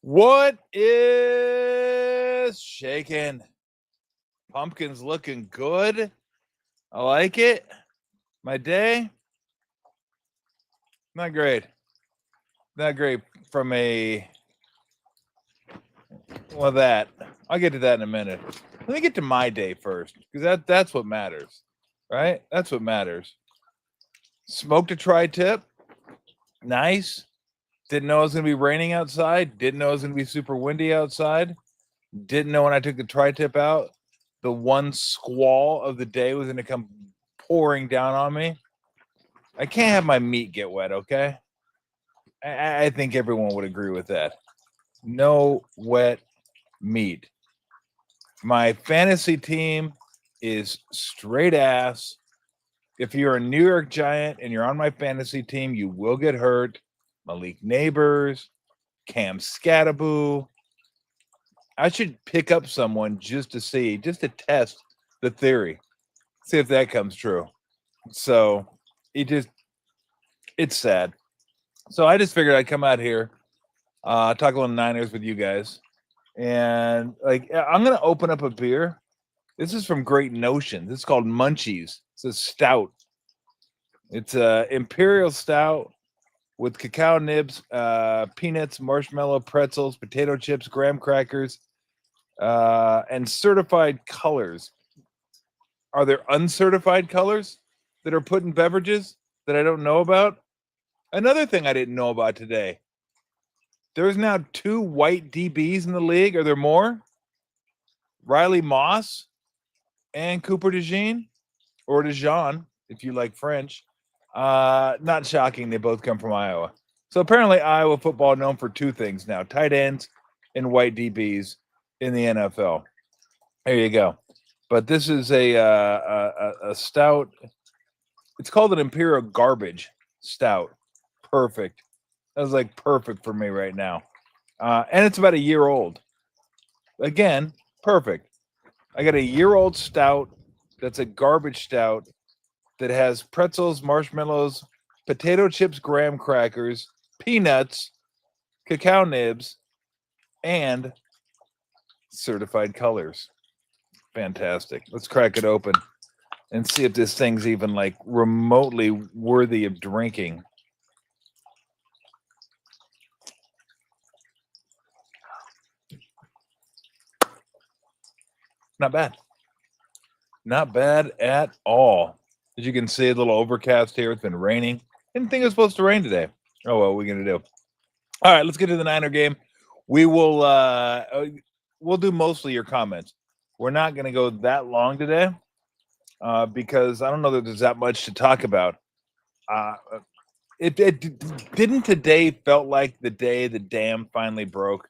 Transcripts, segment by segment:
What is shaking? Pumpkin's looking good. I like it. My day, not great. Not great from that. I'll get to that in a minute. Let me get to my day first, because that's what matters, right? That's what matters. Smoked a tri-tip. Nice. Didn't know it was going to be raining outside. Didn't know it was going to be super windy outside. Didn't know when I took the tri-tip out, the one squall of the day was going to come pouring down on me. I can't have my meat get wet, okay? I think everyone would agree with that. No wet meat. My fantasy team is straight ass. If you're a New York Giant and you're on my fantasy team, you will get hurt. Malik Neighbors, Cam Scattaboo. I should pick up someone just to test the theory, see if that comes true. So it's sad. So I just figured I'd come out here, talk a little Niners with you guys. And I'm going to open up a beer. This is from Great Notion. This is called Munchies. It's a stout. It's a imperial stout with cacao nibs, peanuts, marshmallow, pretzels, potato chips, graham crackers, and certified colors. Are there uncertified colors that are put in beverages that I don't know about? Another thing I didn't know about today. There's now 2 white DBs in the league. Are there more? Riley Moss and Cooper DeJean, or DeJean, if you like French. Not shocking. They both come from Iowa. So apparently Iowa football known for 2 things now: tight ends and white DBs in the NFL. There you go. But this is a stout. It's called an Imperial Garbage Stout. Perfect. That was perfect for me right now. And it's about a year old. Again, perfect. I got a year-old stout that's a garbage stout that has pretzels, marshmallows, potato chips, graham crackers, peanuts, cacao nibs, and certified colors. Fantastic. Let's crack it open and see if this thing's even remotely worthy of drinking. Not bad. Not bad at all. As you can see, a little overcast here. It's been raining. Didn't think it was supposed to rain today. Oh, well, what are we going to do? All right, let's get to the Niner game. We will we'll do mostly your comments. We're not going to go that long today because I don't know that there's that much to talk about. It didn't today felt like the day the dam finally broke.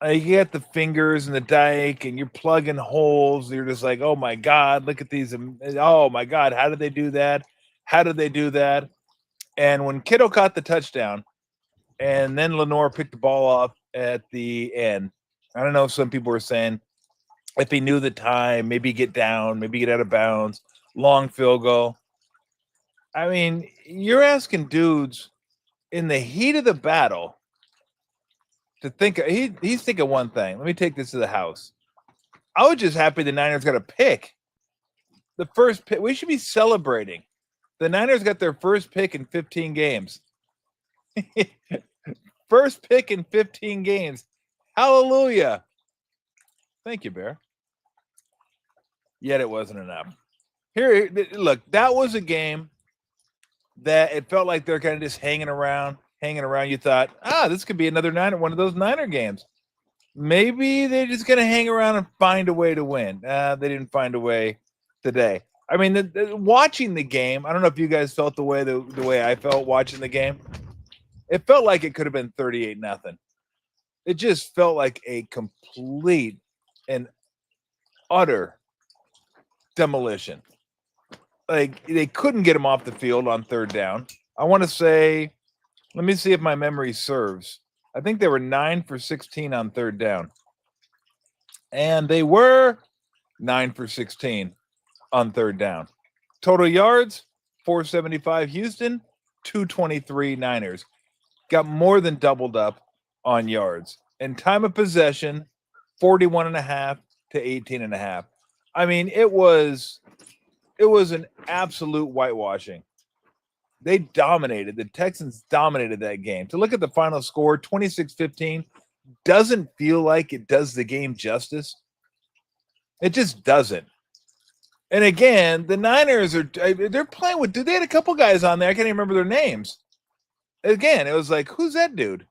You get the fingers in the dike and you're plugging holes. You're just like, oh my God, look at these. Oh my God, how did they do that? How did they do that? And when Kittle caught the touchdown and then Lenore picked the ball off at the end, I don't know if some people were saying if he knew the time, maybe get down, maybe get out of bounds, long field goal. I mean, you're asking dudes in the heat of the battle to think. He's thinking one thing. Let me take this to the house. I was just happy the Niners got a pick. The first pick. We should be celebrating. The Niners got their first pick in 15 games. First pick in 15 games. Hallelujah. Thank you, Bear. Yet it wasn't enough. Here, look, that was a game that it felt like they're kind of just hanging around. You thought, this could be another one of those Niner games. Maybe they're just going to hang around and find a way to win. They didn't find a way today. I mean, watching the game, I don't know if you guys felt the way I felt watching the game. It felt like it could have been 38-0. It just felt like a complete and utter demolition. Like, they couldn't get him off the field on third down. I want to say, let me see if my memory serves. I think they were 9 for 16 on third down. And they were 9 for 16 on third down. Total yards, 475 Houston, 223 Niners. Got more than doubled up on yards. And time of possession, 41.5 to 18.5. I mean, it was an absolute whitewashing. They dominated. The Texans dominated that game. To look at the final score, 26-15, doesn't feel like it does the game justice. It just doesn't. And again, the Niners they're playing with, they had a couple guys on there. I can't even remember their names. Again, it was like, who's that dude?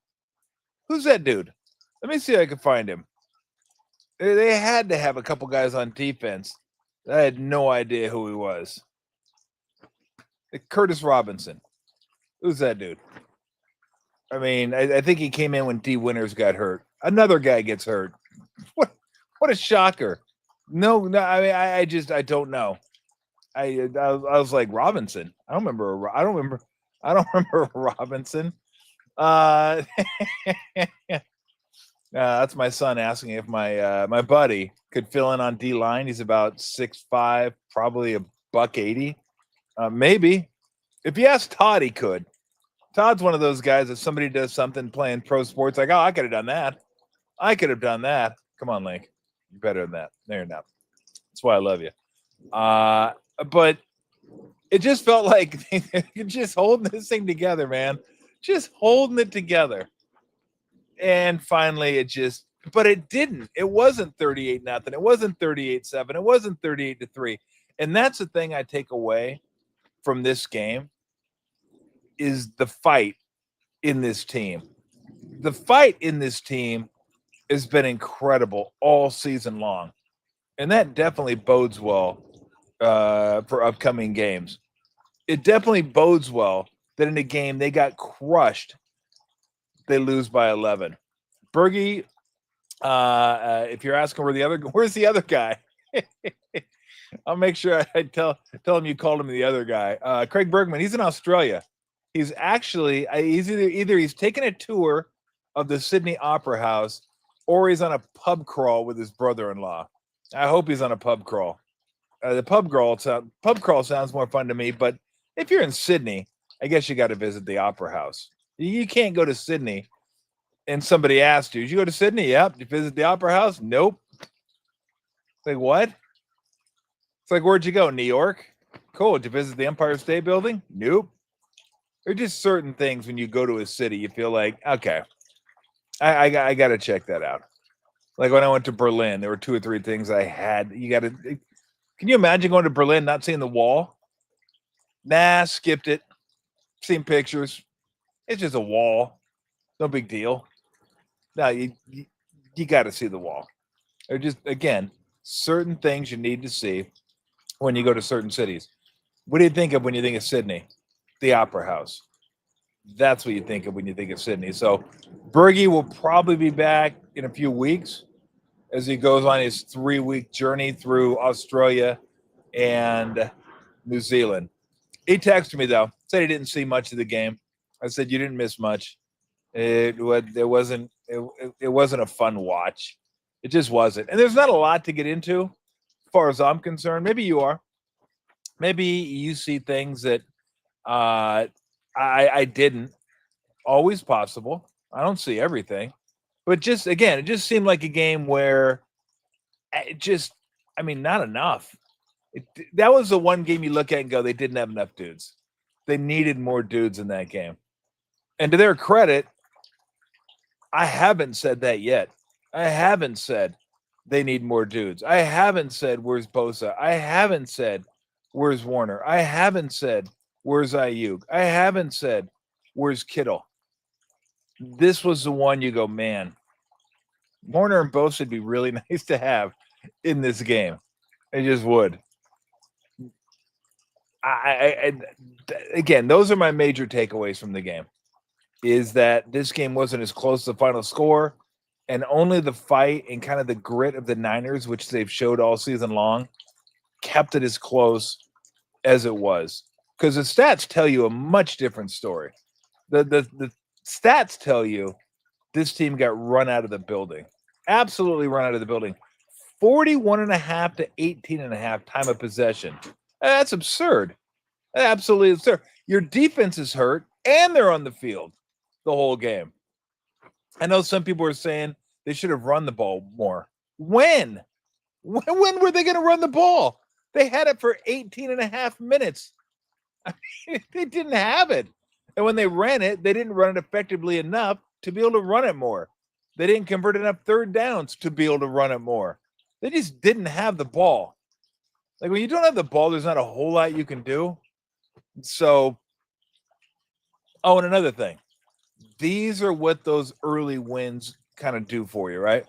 Who's that dude? Let me see if I can find him. They had to have a couple guys on defense. I had no idea who he was. Curtis Robinson. Who's that dude? I mean, I think he came in when D. Winters got hurt. Another guy gets hurt. What a shocker. No, I mean, I don't know. I was like, Robinson. I don't remember Robinson. That's my son asking if my buddy could fill in on D line. He's about 6'5", probably $180. Maybe. If you ask Todd, he could. Todd's one of those guys that somebody does something playing pro sports, like, oh, I could have done that. I could have done that. Come on, Link. You're better than that. No, you're not. That's why I love you. But it just felt like you're just holding this thing together, man. Just holding it together. And finally, but it didn't. It wasn't 38-0. It wasn't 38-7. It wasn't 38-3. And that's the thing I take away from this game is the fight in this team. The fight in this team has been incredible all season long. And that definitely bodes well for upcoming games. It definitely bodes well that in a game they got crushed, they lose by 11. Bergie, if you're asking where's the other guy? I'll make sure I tell him you called him the other guy. Craig Bergman, he's in Australia. He's actually he's either he's taking a tour of the Sydney Opera House or he's on a pub crawl with his brother-in-law. I hope he's on a pub crawl. The pub crawl sounds more fun to me, but if you're in Sydney, I guess you got to visit the Opera House. You can't go to Sydney and somebody asked you, did you go to Sydney? Yep. Did you visit the Opera House? Nope. It's like, what? It's like, where'd you go? New York? Cool. Did you visit the Empire State Building? Nope. There are just certain things when you go to a city, you feel like, okay, I got to check that out. Like when I went to Berlin, there were 2 or 3 things I had. Can you imagine going to Berlin, not seeing the wall? Nah, skipped it. Seen pictures. It's just a wall. No big deal. No, you got to see the wall. They're just, again, certain things you need to see when you go to certain cities. What do you think of when you think of Sydney? The Opera House. That's what you think of when you think of Sydney. So Bergie will probably be back in a few weeks as he goes on his 3-week journey through Australia and New Zealand. He texted me, though, said he didn't see much of the game. I said, you didn't miss much. It wasn't a fun watch. It just wasn't. And there's not a lot to get into as far as I'm concerned. Maybe you are. Maybe you see things that I didn't. Always possible. I don't see everything. But just, again, it just seemed like a game where not enough. That was the one game you look at and go, they didn't have enough dudes. They needed more dudes in that game. And to their credit, I haven't said that yet. I haven't said they need more dudes. I haven't said, where's Bosa? I haven't said, where's Warner? I haven't said, where's Ayuk? I haven't said, where's Kittle? This was the one you go, man, Warner and Bosa would be really nice to have in this game. It just would. Again, those are my major takeaways from the game, is that this game wasn't as close to the final score, and only the fight and kind of the grit of the Niners, which they've showed all season long, kept it as close as it was. Because the stats tell you a much different story. The stats tell you this team got run out of the building. Absolutely run out of the building. 41.5 to 18.5 time of possession. That's absurd. Absolutely, sir. Your defense is hurt, and they're on the field the whole game. I know some people are saying they should have run the ball more. When? When were they going to run the ball? They had it for 18 and a half minutes. I mean, they didn't have it. And when they ran it, they didn't run it effectively enough to be able to run it more. They didn't convert enough third downs to be able to run it more. They just didn't have the ball. Like when you don't have the ball, there's not a whole lot you can do. So, oh, and another thing. These are what those early wins kind of do for you, right?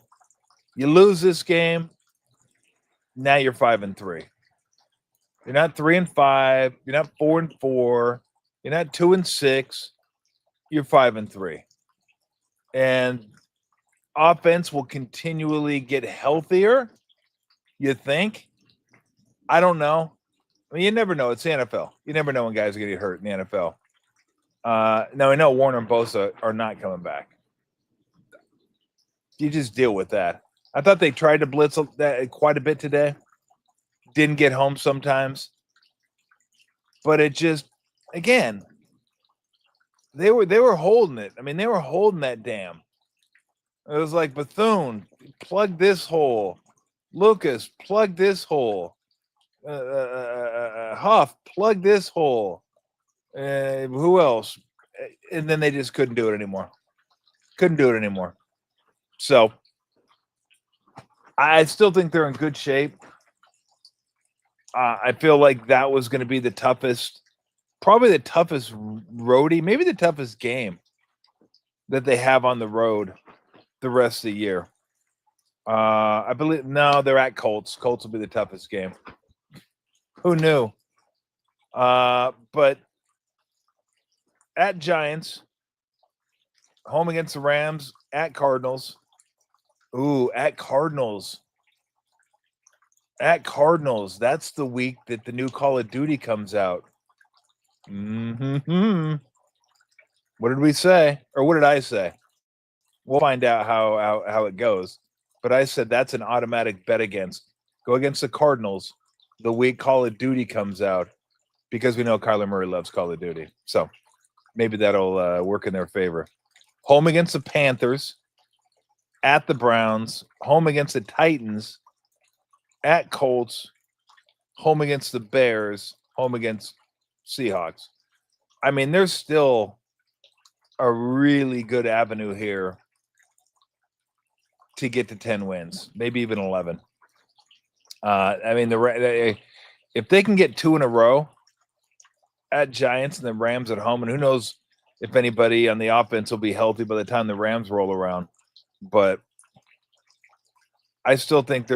You lose this game, now you're 5-3. You're not 3-5. You're not 4-4. You're not 2-6. You're 5-3. And offense will continually get healthier. You think? I don't know. I mean, you never know. It's the NFL. You never know when guys are going to get hurt in the NFL. Now, I know Warner and Bosa are not coming back. You just deal with that. I thought they tried to blitz that quite a bit today. Didn't get home sometimes. But it just, again, they were holding it. I mean, they were holding that dam. It was like Bethune, plug this hole. Lucas, plug this hole. Huff, plug this hole. Who else? And then they just couldn't do it anymore. So I still think they're in good shape. I feel like that was going to be the toughest, probably the toughest roadie, maybe the toughest game that they have on the road the rest of the year. I believe, no, they're at Colts. Colts will be the toughest game. Who knew? But at Giants, home against the Rams, at Cardinals. Ooh, at Cardinals. At Cardinals. That's the week that the new Call of Duty comes out. Mm-hmm. What did we say? Or what did I say? We'll find out how it goes. But I said that's an automatic bet against. Go against the Cardinals the week Call of Duty comes out because we know Kyler Murray loves Call of Duty. So maybe that'll work in their favor. Home against the Panthers, at the Browns, home against the Titans, at Colts, home against the Bears, home against Seahawks. I mean, there's still a really good avenue here to get to 10 wins, maybe even 11. I mean, if they can get 2 in a row at Giants and the Rams at home, and who knows if anybody on the offense will be healthy by the time the Rams roll around. But I still think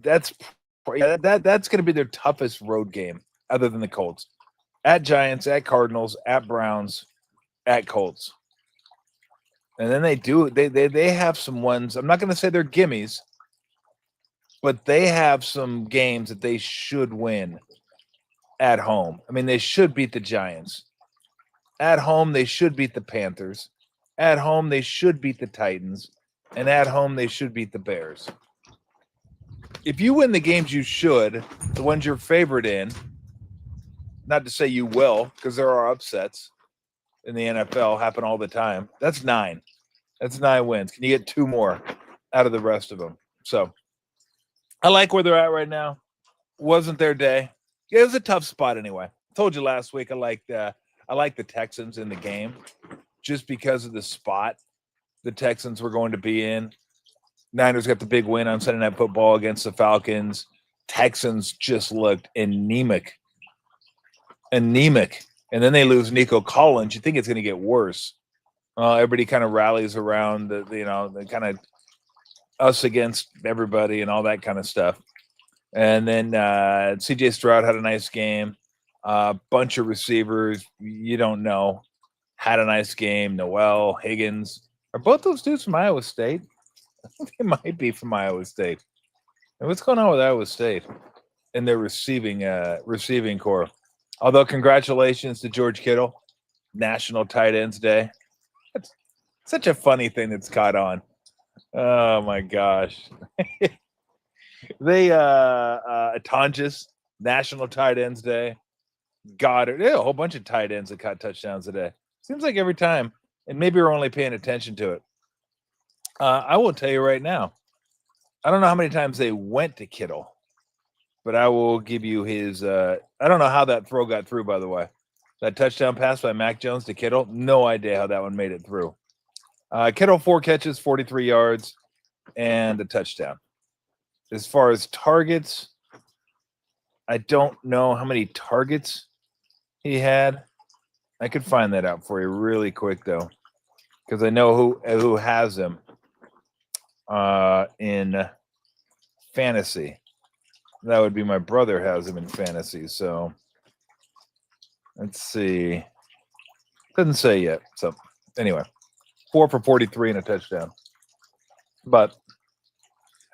that's going to be their toughest road game other than the Colts. At Giants, at Cardinals, at Browns, at Colts. And then they have some ones. I'm not going to say they're gimmies, but they have some games that they should win at home. I mean, they should beat the Giants. At home, they should beat the Panthers. At home, they should beat the Titans. And at home, they should beat the Bears. If you win the games you should, the ones you're favored in, not to say you will, because there are upsets in the NFL, happen all the time. That's 9. That's 9 wins. Can you get 2 more out of the rest of them? So I like where they're at right now. Wasn't their day. Yeah, it was a tough spot anyway. I told you last week I like the Texans in the game just because of the spot the Texans were going to be in. Niners got the big win on Sunday Night Football against the Falcons. Texans just looked anemic. And then they lose Nico Collins. You think it's going to get worse. Everybody kind of rallies around the kind of us against everybody and all that kind of stuff. And then CJ Stroud had a nice game. Bunch of receivers you don't know had a nice game. Noel, Higgins. Are both those dudes from Iowa State? I think they might be from Iowa State. And what's going on with Iowa State in their receiving core? Although congratulations to George Kittle, National Tight Ends Day. That's such a funny thing that's caught on. Oh my gosh. They Tonjes, National Tight Ends Day. Goddard. Yeah, a whole bunch of tight ends that caught touchdowns today. Seems like every time, and maybe we're only paying attention to it. I will tell you right now, I don't know how many times they went to Kittle, but I will give you his. I don't know how that throw got through, by the way. That touchdown pass by Mac Jones to Kittle, no idea how that one made it through. Kittle, 4 catches, 43 yards, and a touchdown. As far as targets, I don't know how many targets he had. I could find that out for you really quick, though, because I know who has him in fantasy. That would be my brother has him in fantasy. So let's see. Doesn't say yet. So anyway, 4 for 43 and a touchdown. But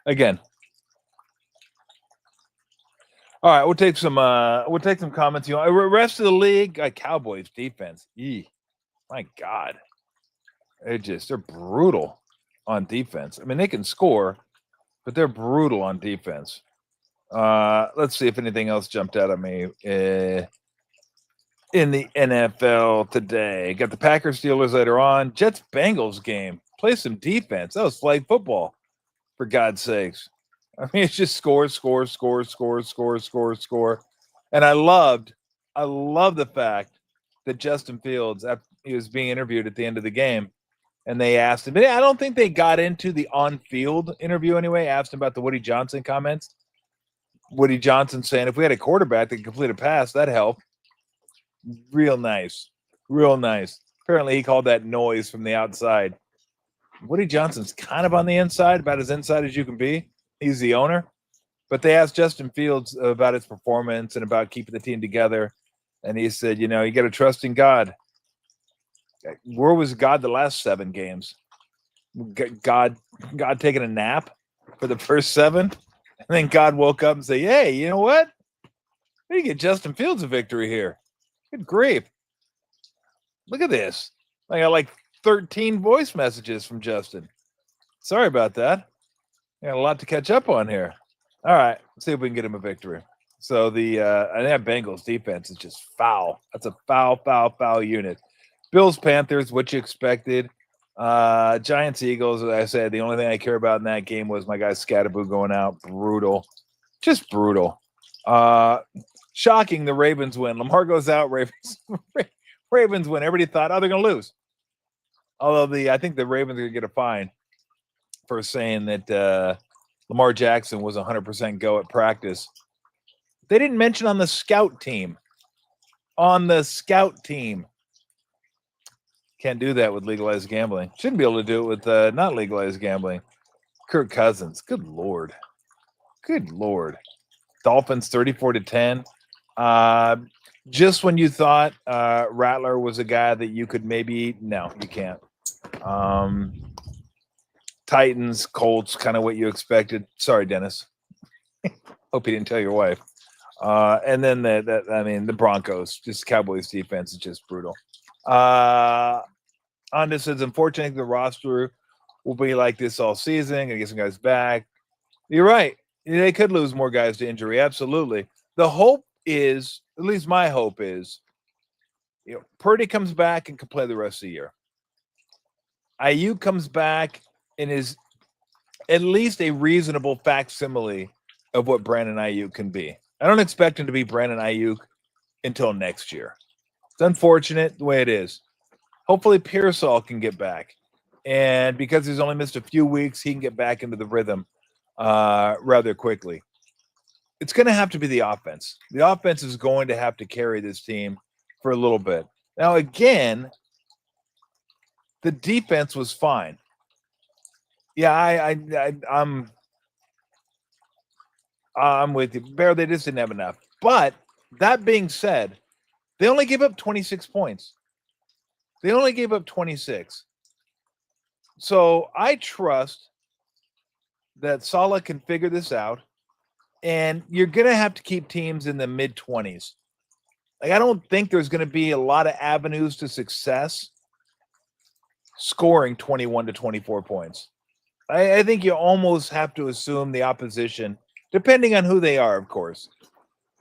again, all right, we'll take some comments. You know, rest of the league, Cowboys defense. My God, they're brutal on defense. I mean, they can score, but they're brutal on defense. Let's see if anything else jumped out at me in the NFL today. Got the Packers Steelers later on. Jets Bengals game. Play some defense. That was flag football, for God's sakes. I mean, it's just score. And I love the fact that Justin Fields, after he was being interviewed at the end of the game, and they asked him, I don't think they got into the on-field interview anyway, asked him about the Woody Johnson comments. Woody Johnson saying, if we had a quarterback that could complete a pass, that'd help. Real nice. Apparently he called that noise from the outside. Woody Johnson's kind of on the inside, about as inside as you can be. He's the owner. But they asked Justin Fields about his performance and about keeping the team together. And he said, you got to trust in God. Where was God the last 7 games? God taking a nap for the first 7? And then God woke up and said, hey, you know what? We get Justin Fields a victory here. Good grief. Look at this. I got like 13 voice messages from Justin. Sorry about that. I got a lot to catch up on here. All right. Let's see if we can get him a victory. So that Bengals defense is just foul. That's a foul unit. Bills, Panthers, what you expected. Giants, Eagles, as I said, the only thing I care about in that game was my guy Scatterboo going out. Brutal. Just brutal. Shocking, the Ravens win. Lamar goes out, Ravens win. Everybody thought, they're going to lose. Although I think the Ravens are going to get a fine for saying that Lamar Jackson was 100% go at practice. They didn't mention on the scout team. Can't do that with legalized gambling. Shouldn't be able to do it with not legalized gambling. Kirk Cousins. Good Lord. Dolphins 34-10. Just when you thought Rattler was a guy that you could maybe, no, you can't. Titans, Colts, kind of what you expected. Sorry, Dennis. Hope you didn't tell your wife. And then the Broncos, just Cowboys defense is just brutal. Honda says, unfortunately, the roster will be like this all season. Gonna get some guys back. You're right. They could lose more guys to injury. Absolutely. The hope is, at least my hope is, Purdy comes back and can play the rest of the year. Ayuk comes back and is at least a reasonable facsimile of what Brandon Ayuk can be. I don't expect him to be Brandon Ayuk until next year. It's unfortunate the way it is. Hopefully Pearsall can get back. And because he's only missed a few weeks, he can get back into the rhythm rather quickly. It's going to have to be the offense. The offense is going to have to carry this team for a little bit. Now, again, the defense was fine. Yeah, I'm with you. Bear, they just didn't have enough. But that being said, they only gave up 26 points. They only gave up 26. So I trust that Saleh can figure this out. And you're going to have to keep teams in the mid-20s. Like, I don't think there's going to be a lot of avenues to success scoring 21 to 24 points. I think you almost have to assume the opposition, depending on who they are, of course.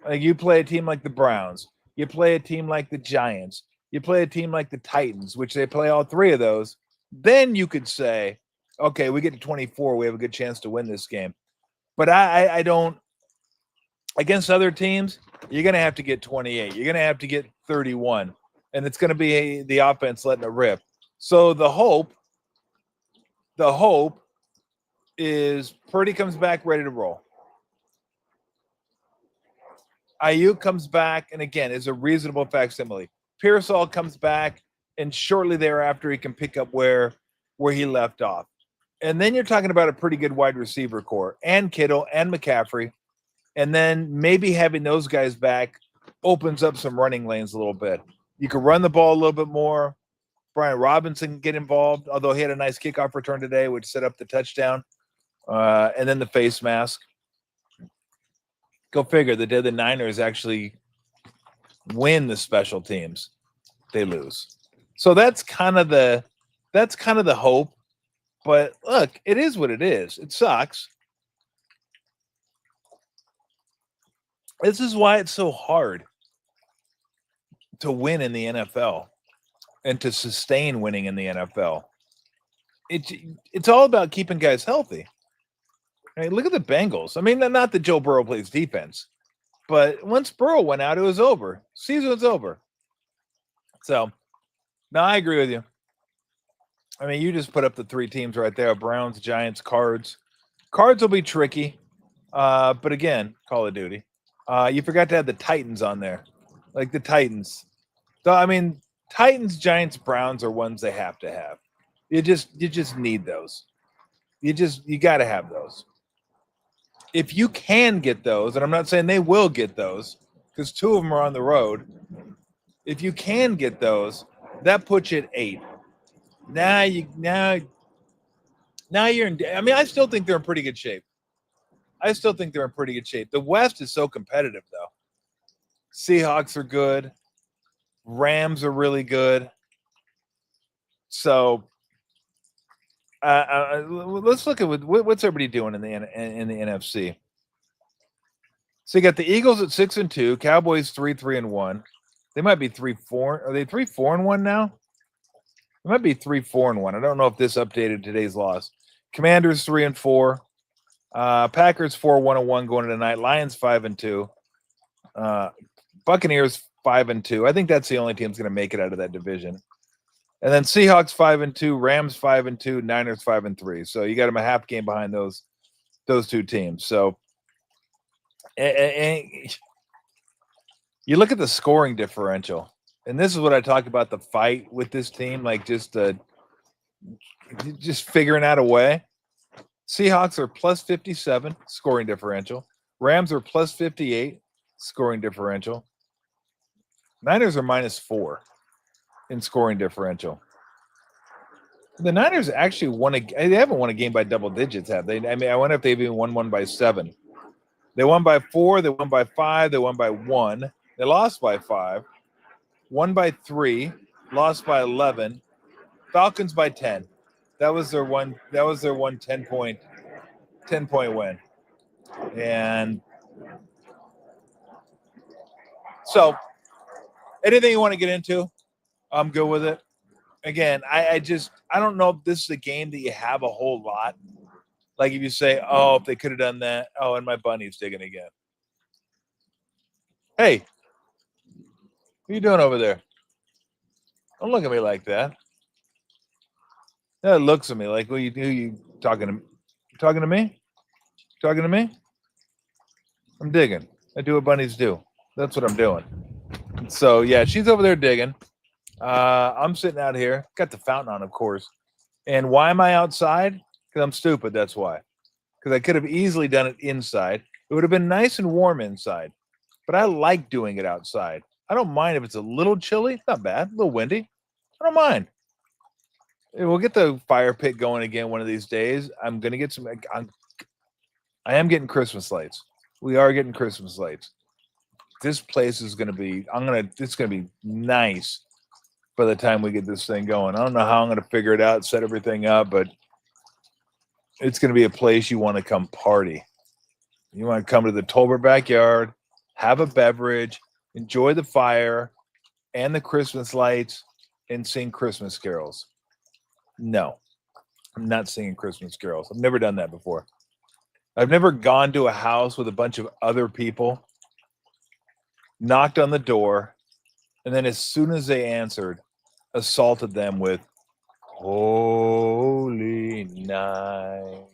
Like, you play a team like the Browns. You play a team like the Giants. You play a team like the Titans, which they play all three of those. Then you could say, okay, we get to 24. We have a good chance to win this game. But I don't. Against other teams, you're going to have to get 28. You're going to have to get 31. And it's going to be the offense letting it rip. So the hope is Purdy comes back ready to roll. Ayuk comes back, and again, is a reasonable facsimile. Pearsall comes back, and shortly thereafter, he can pick up where he left off. And then you're talking about a pretty good wide receiver core, and Kittle and McCaffrey. And then maybe having those guys back opens up some running lanes a little bit. You can run the ball a little bit more. Brian Robinson can get involved, although he had a nice kickoff return today, which set up the touchdown. And then the face mask. Go figure. The day the Niners actually win the special teams, they lose. So that's kind of the hope. But look, it is what it is. It sucks. This is why it's so hard to win in the NFL and to sustain winning in the NFL. It's all about keeping guys healthy. Right? Look at the Bengals. I mean, not that Joe Burrow plays defense, but once Burrow went out, it was over. Season was over. So, no, I agree with you. I mean, you just put up the three teams right there: Browns, Giants, Cards. Cards will be tricky, but again, Call of Duty. You forgot to have the Titans on there, like the Titans. So, I mean, Titans, Giants, Browns are ones they have to have. You just need those. You got to have those. If you can get those, and I'm not saying they will get those, because two of them are on the road. If you can get those, that puts you at 8. Now you're in. I mean, I still think they're in pretty good shape. The West is so competitive, though. Seahawks are good. Rams are really good. So let's look at what's everybody doing in the NFC. So you got the Eagles at 6-2, Cowboys 3-1. They might be 3-4. Are they 3-4-1 now? It might be 3-4-1. I don't know if this updated today's loss. Commanders 3-4. Packers 4-1-1 going into tonight. Lions 5-2. Buccaneers 5-2. I think that's the only team that's going to make it out of that division. And then Seahawks 5-2, Rams 5-2, Niners 5-3. So you got them a half game behind those two teams. So and you look at the scoring differential, and this is what I talked about, the fight with this team, like just figuring out a way. Seahawks are plus 57 scoring differential. Rams are plus 58 scoring differential. Niners are minus 4 in scoring differential. The Niners actually they haven't won a game by double digits, have they? I mean, I wonder if they've even won one by 7. They won by 4, they won by 5, they won by 1. They lost by 5, won by 3, lost by 11, Falcons by 10. That was their one 10-point win. And so anything you want to get into, I'm good with it. Again, I don't know if this is a game that you have a whole lot. Like if you say, oh, if they could have done that. Oh, and my bunny's digging again. Hey, what are you doing over there? Don't look at me like that. That looks at me like, who you talking to? Talking to me? Talking to me? I'm digging. I do what bunnies do. That's what I'm doing. So, yeah, she's over there digging. I'm sitting out here. Got the fountain on, of course. And why am I outside? Because I'm stupid, that's why. Because I could have easily done it inside. It would have been nice and warm inside. But I like doing it outside. I don't mind if it's a little chilly. Not bad. A little windy. I don't mind. We'll get the fire pit going again one of these days. I'm going to get some. I am getting Christmas lights. We are getting Christmas lights. This place is going to be. It's going to be nice by the time we get this thing going. I don't know how I'm going to figure it out, set everything up, but it's going to be a place you want to come party. You want to come to the Tolbert backyard, have a beverage, enjoy the fire and the Christmas lights and sing Christmas carols. No, I'm not singing Christmas carols. I've never done that before. I've never gone to a house with a bunch of other people, knocked on the door, and then as soon as they answered, assaulted them with Holy Night,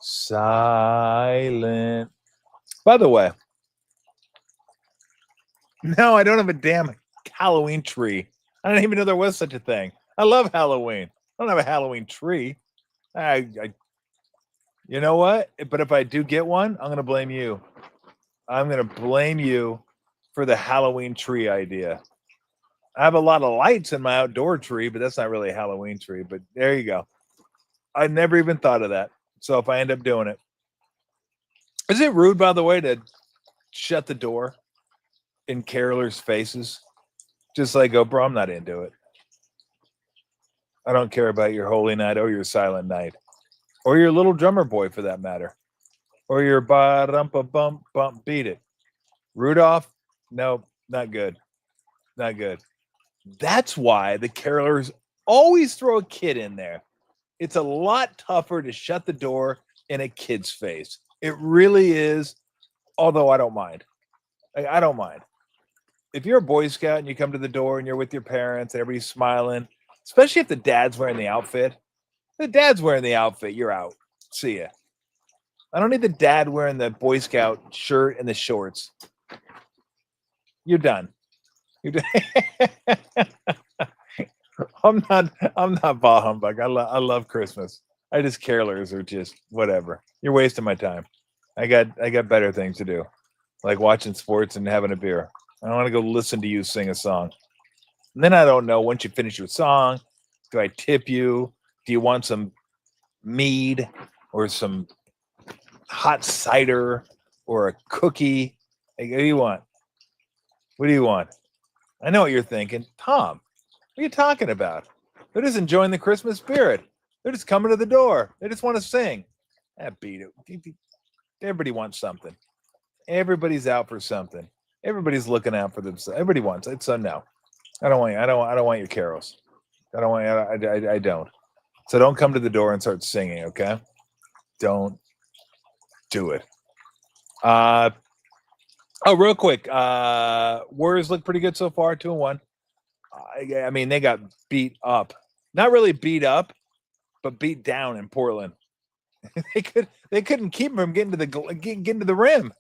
Silent. By the way, no, I don't have a damn Halloween tree. I didn't even know there was such a thing. I love Halloween. I don't have a Halloween tree. You know what? But if I do get one, I'm going to blame you. I'm going to blame you for the Halloween tree idea. I have a lot of lights in my outdoor tree, but that's not really a Halloween tree. But there you go. I never even thought of that. So if I end up doing it, is it rude, by the way, to shut the door in carolers' faces? Just like, go, bro, I'm not into it. I don't care about your holy night or your silent night or your little drummer boy for that matter or your ba-dum-pa-bump, beat it. Rudolph, no, not good. Not good. That's why the carolers always throw a kid in there. It's a lot tougher to shut the door in a kid's face. It really is, although I don't mind. I don't mind. If you're a Boy Scout and you come to the door and you're with your parents and everybody's smiling, especially if the dad's wearing the outfit. The dad's wearing the outfit, you're out. See ya. I don't need the dad wearing the Boy Scout shirt and the shorts. You're done. You're done. I'm not bah humbug. I love Christmas. I just carolers are just whatever. You're wasting my time. I got better things to do, like watching sports and having a beer. I don't want to go listen to you sing a song. And then I don't know, once you finish your song, do I tip you? Do you want some mead or some hot cider or a cookie? Like, what do you want? What do you want? I know what you're thinking. Tom, what are you talking about? They're just enjoying the Christmas spirit. They're just coming to the door. They just want to sing. Beat it. Everybody wants something. Everybody's out for something. Everybody's looking out for themselves. Everybody wants it. So no, I don't want your carols. I don't. So don't come to the door and start singing, okay? Don't do it. Real quick. Warriors look pretty good so far, 2-1. I mean, they got beat up. Not really beat up, but beat down in Portland. They couldn't keep them from getting to the rim.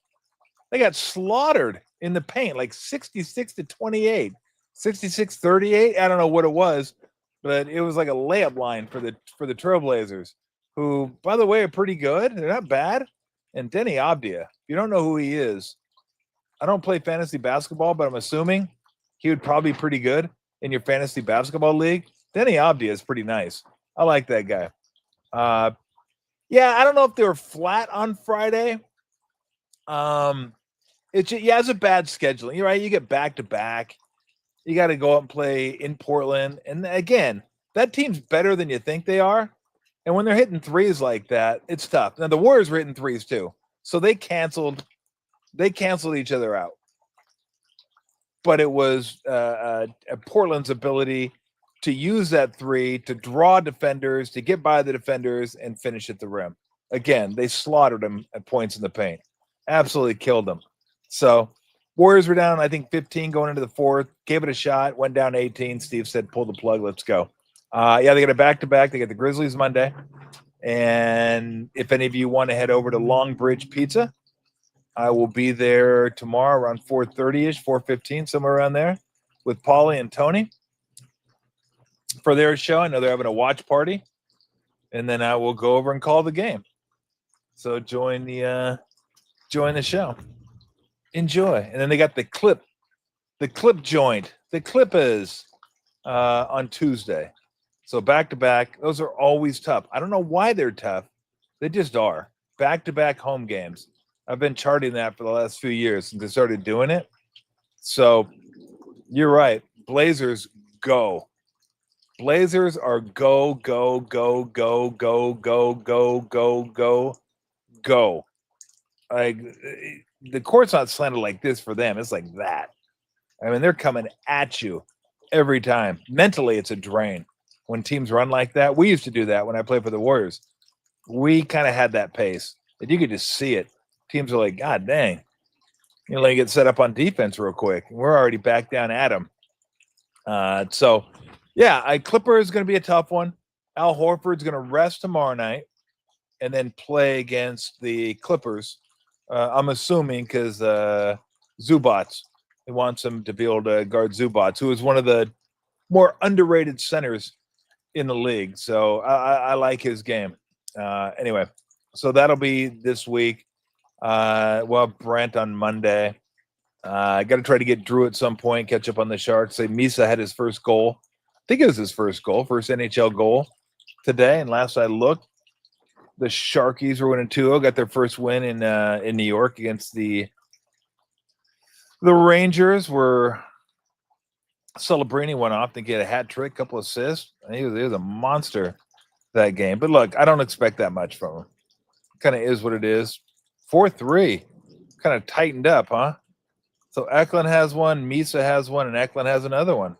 They got slaughtered in the paint, like 66-28, 66-38. I don't know what it was, but it was like a layup line for the Trailblazers, who, by the way, are pretty good. They're not bad. And Denny Abdia, if you don't know who he is, I don't play fantasy basketball, but I'm assuming he would probably be pretty good in your fantasy basketball league. Denny Abdia is pretty nice. I like that guy. Yeah, I don't know if they were flat on Friday. It's a bad scheduling. You're right. You get back to back. You got to go up and play in Portland. And again, that team's better than you think they are. And when they're hitting threes like that, it's tough. Now the Warriors were hitting threes too. So they canceled each other out. But it was Portland's ability to use that three to draw defenders, to get by the defenders and finish at the rim. Again, they slaughtered them at points in the paint. Absolutely killed them. So Warriors were down, I think, 15 going into the fourth. Gave it a shot. Went down 18. Steve said, pull the plug. Let's go. Yeah, they got a back-to-back. They got the Grizzlies Monday. And if any of you want to head over to Long Bridge Pizza, I will be there tomorrow around 4:30-ish, 4:15, somewhere around there, with Paulie and Tony for their show. I know they're having a watch party. And then I will go over and call the game. So join the show. Enjoy. And then they got the clip joint. The clip is on Tuesday. So back-to-back. Those are always tough. I don't know why they're tough. They just are. Back-to-back home games. I've been charting that for the last few years since I started doing it. So you're right. Blazers, go. Blazers are go, go, go, go, go, go, go, go, go, go. Like, the court's not slanted like this for them. It's like that. I mean, they're coming at you every time. Mentally, it's a drain when teams run like that. We used to do that when I played for the Warriors. We kind of had that pace, and you could just see it. Teams are like, God dang, let me get set up on defense real quick. We're already back down at them. So, yeah, Clipper is going to be a tough one. Al Horford's going to rest tomorrow night and then play against the Clippers. I'm assuming because Zubats, he wants him to be able to guard Zubats, who is one of the more underrated centers in the league. So I like his game. Anyway, so that'll be this week. We'll have Brent on Monday. I got to try to get Drew at some point, catch up on the Sharks. Say Misa had his first goal. I think it was his first NHL goal today. And last I looked, the Sharkies were winning 2-0, got their first win in New York against the Rangers. Were Celebrini went off to get a hat trick, couple assists. He was a monster that game. But look, I don't expect that much from him. Kind of is what it is. 4-3, kind of tightened up, huh? So Eklund has one, Misa has one, and Eklund has another one.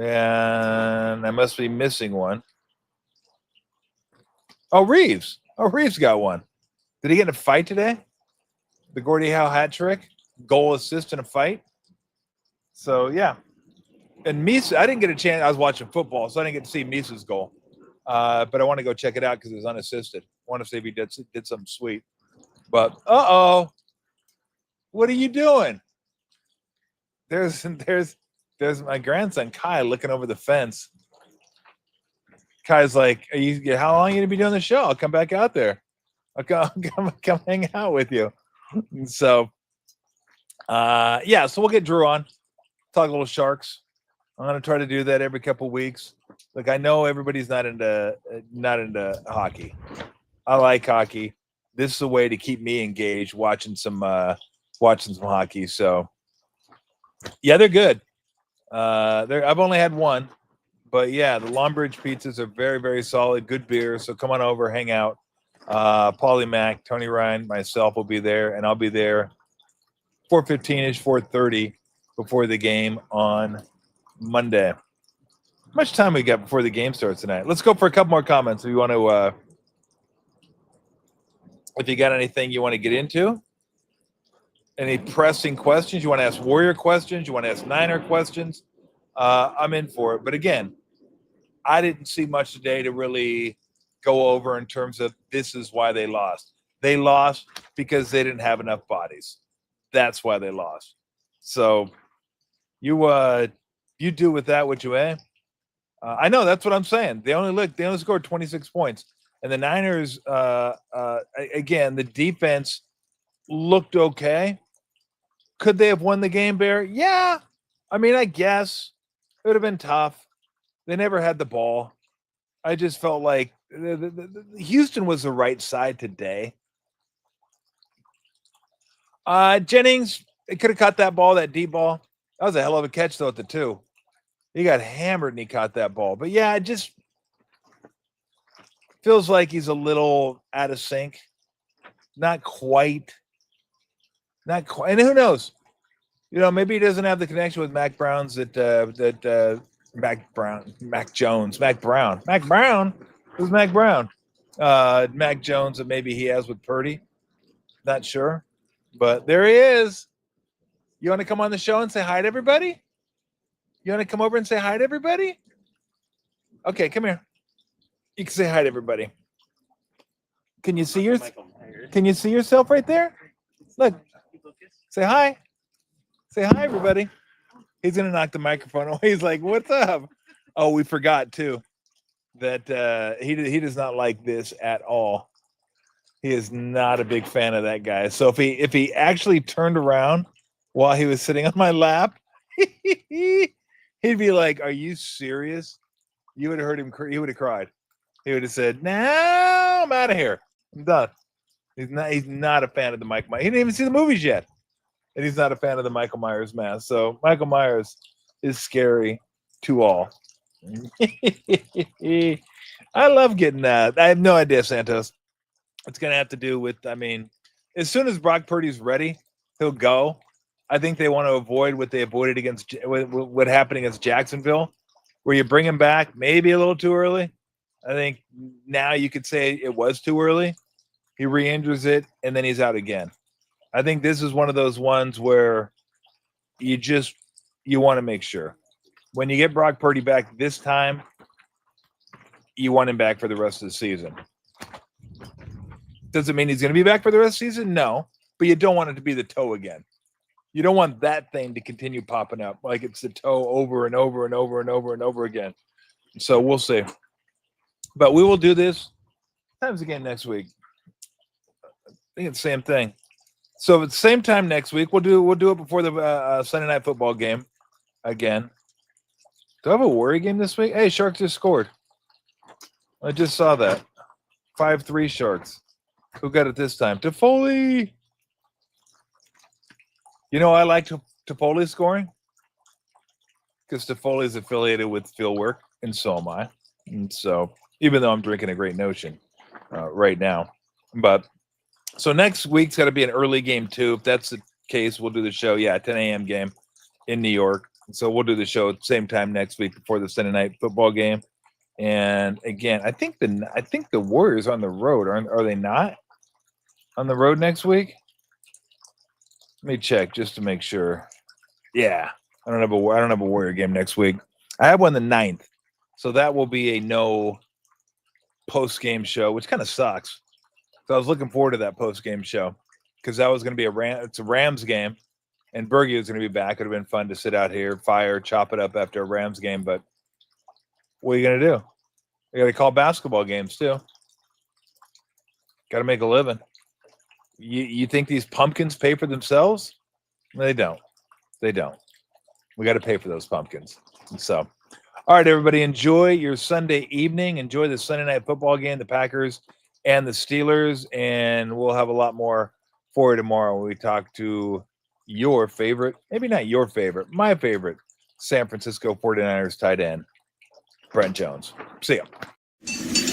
And I must be missing one. Oh, Reeves. Oh, Reeves got one. Did he get in a fight today? The Gordie Howe hat trick, goal, assist, in a fight. So, yeah. And Misa, I didn't get a chance. I was watching football, so I didn't get to see Misa's goal. But I want to go check it out because it was unassisted. I want to see if he did something sweet. But, uh-oh. What are you doing? There's my grandson, Kai, looking over the fence. Kai's like, how long are you going to be doing the show? I'll come back out there. I'll come hang out with you. And so, so we'll get Drew on. Talk a little Sharks. I'm going to try to do that every couple weeks. Like, I know everybody's not into hockey. I like hockey. This is a way to keep me engaged watching some hockey. So, yeah, they're good. I've only had one, but yeah, the Longbridge pizzas are very, very solid. Good beer. So come on over, hang out. Paulie Mack, Tony Ryan, myself will be there, and I'll be there 4:15ish, 4:30 before the game on Monday. How much time we got before the game starts tonight? Let's go for a couple more comments. If you want to, if you got anything you want to get into. Any pressing questions? You want to ask Warrior questions? You want to ask Niner questions? I'm in for it. But again, I didn't see much today to really go over in terms of this is why they lost. They lost because they didn't have enough bodies. That's why they lost. So you do with that what you may. I know that's what I'm saying. They only scored 26 points. And the Niners, again, the defense looked okay. Could they have won the game, Bear? Yeah. I mean, I guess it would have been tough. They never had the ball. I just felt like Houston was the right side today. Jennings, they could have caught that ball, that deep ball. That was a hell of a catch, though, at the 2. He got hammered and he caught that ball. But, yeah, it just feels like he's a little out of sync. Not quite. And who knows? Maybe he doesn't have the connection with Mac Brown's Mac Jones. Who's Mac Brown? Mac Jones that maybe he has with Purdy. Not sure. But there he is. You want to come on the show and say hi to everybody? You want to come over and say hi to everybody? Okay, come here. You can say hi to everybody. Can you see yourself right there? Look. Say hi. Say hi, everybody. He's going to knock the microphone away. He's like, what's up? Oh, we forgot, too, that he does not like this at all. He is not a big fan of that guy. So if he actually turned around while he was sitting on my lap, he'd be like, are you serious? You would have heard him. He would have cried. He would have said, no, I'm out of here. I'm done. He's not a fan of the Mike Myers. He didn't even see the movies yet. And he's not a fan of the Michael Myers mask. So Michael Myers is scary to all. I love getting that. I have no idea, Santos. It's going to have to do with, as soon as Brock Purdy's ready, he'll go. I think they want to avoid what they avoided against what happened against Jacksonville, where you bring him back maybe a little too early. I think now you could say it was too early. He re-injures it, and then he's out again. I think this is one of those ones where you want to make sure. When you get Brock Purdy back this time, you want him back for the rest of the season. Does it mean he's going to be back for the rest of the season? No, but you don't want it to be the toe again. You don't want that thing to continue popping up like it's the toe over and over and over and over and over again. So we'll see. But we will do this times again next week. I think it's the same thing. So at the same time next week, we'll do it before the Sunday night football game again. Do I have a worry game this week? Hey, Sharks just scored. I just saw that. 5-3 Sharks. Who got it this time? Toffoli. You know, I like Toffoli scoring because Toffoli is affiliated with Fieldwork, and so am I. And so, even though I'm drinking a Great Notion right now, but so next week's got to be an early game too. If that's the case, we'll do the show. Yeah, 10 a.m. game in New York. So we'll do the show at the same time next week before the Sunday night football game. And again, I think the Warriors are on the road, are they not on the road next week? Let me check just to make sure. Yeah, I don't have a Warrior game next week. I have one the 9th, so that will be a no post game show, which kind of sucks. So I was looking forward to that post game show because that was going to be it's a Rams game, and Bergie was going to be back. It would have been fun to sit out here, chop it up after a Rams game. But what are you going to do? You got to call basketball games too. Got to make a living. You think these pumpkins pay for themselves? They don't. They don't. We got to pay for those pumpkins. So, all right, everybody, enjoy your Sunday evening. Enjoy the Sunday night football game, the Packers and the Steelers, and we'll have a lot more for you tomorrow when we talk to your favorite, maybe not your favorite, my favorite San Francisco 49ers tight end, Brent Jones. See ya.